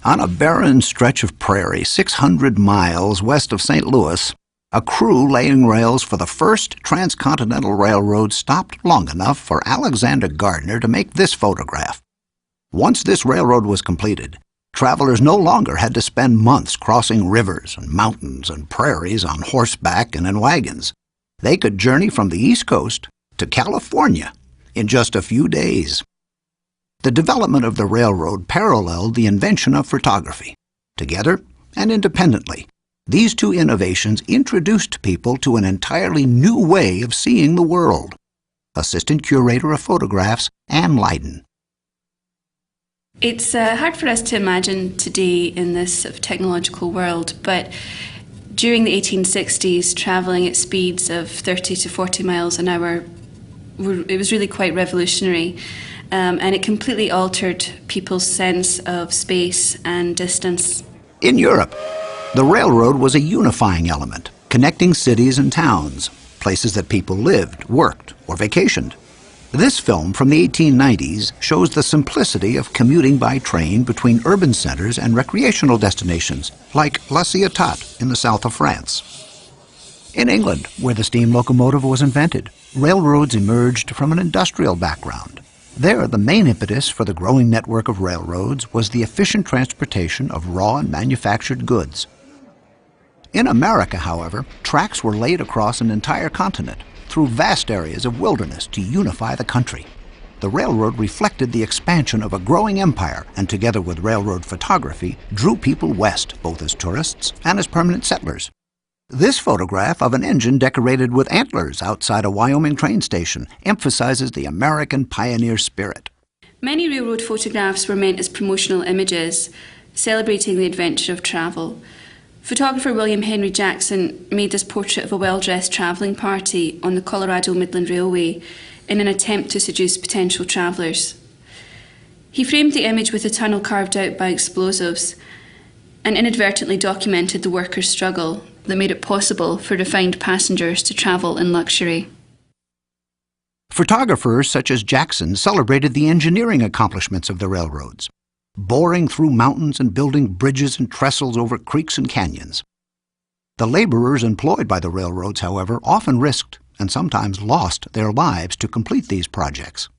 On a barren stretch of prairie 600 miles west of St. Louis, a crew laying rails for the first transcontinental railroad stopped long enough for Alexander Gardner to make this photograph. Once this railroad was completed, travelers no longer had to spend months crossing rivers and mountains and prairies on horseback and in wagons. They could journey from the East Coast to California in just a few days. The development of the railroad paralleled the invention of photography. Together and independently, these two innovations introduced people to an entirely new way of seeing the world. Assistant Curator of Photographs, Ann Lydon. It's hard for us to imagine today in this sort of technological world, but during the 1860s, travelling at speeds of 30 to 40 miles an hour, it was really quite revolutionary. And it completely altered people's sense of space and distance. In Europe, the railroad was a unifying element, connecting cities and towns, places that people lived, worked, or vacationed. This film from the 1890s shows the simplicity of commuting by train between urban centers and recreational destinations, like La Ciotat in the south of France. In England, where the steam locomotive was invented, railroads emerged from an industrial background. There, the main impetus for the growing network of railroads was the efficient transportation of raw and manufactured goods. In America, however, tracks were laid across an entire continent, through vast areas of wilderness to unify the country. The railroad reflected the expansion of a growing empire, and together with railroad photography, drew people west, both as tourists and as permanent settlers. This photograph of an engine decorated with antlers outside a Wyoming train station emphasizes the American pioneer spirit. Many railroad photographs were meant as promotional images, celebrating the adventure of travel. Photographer William Henry Jackson made this portrait of a well-dressed travelling party on the Colorado Midland Railway in an attempt to seduce potential travellers. He framed the image with a tunnel carved out by explosives and inadvertently documented the workers' struggle that made it possible for refined passengers to travel in luxury. Photographers such as Jackson celebrated the engineering accomplishments of the railroads, boring through mountains and building bridges and trestles over creeks and canyons. The laborers employed by the railroads, however, often risked and sometimes lost their lives to complete these projects.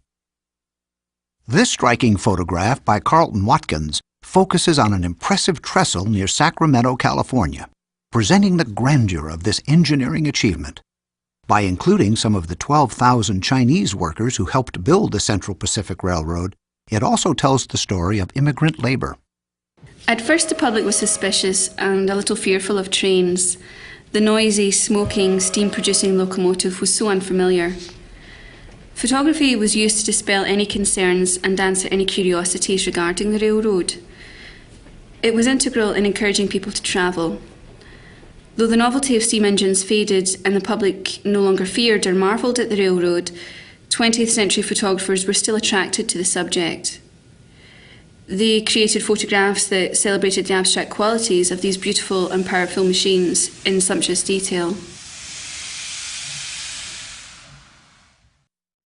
This striking photograph by Carlton Watkins focuses on an impressive trestle near Sacramento, California, presenting the grandeur of this engineering achievement. By including some of the 12,000 Chinese workers who helped build the Central Pacific Railroad, it also tells the story of immigrant labor. At first the public was suspicious and a little fearful of trains. The noisy, smoking, steam-producing locomotive was so unfamiliar. Photography was used to dispel any concerns and answer any curiosities regarding the railroad. It was integral in encouraging people to travel. Though the novelty of steam engines faded and the public no longer feared or marvelled at the railroad, 20th century photographers were still attracted to the subject. They created photographs that celebrated the abstract qualities of these beautiful and powerful machines in sumptuous detail.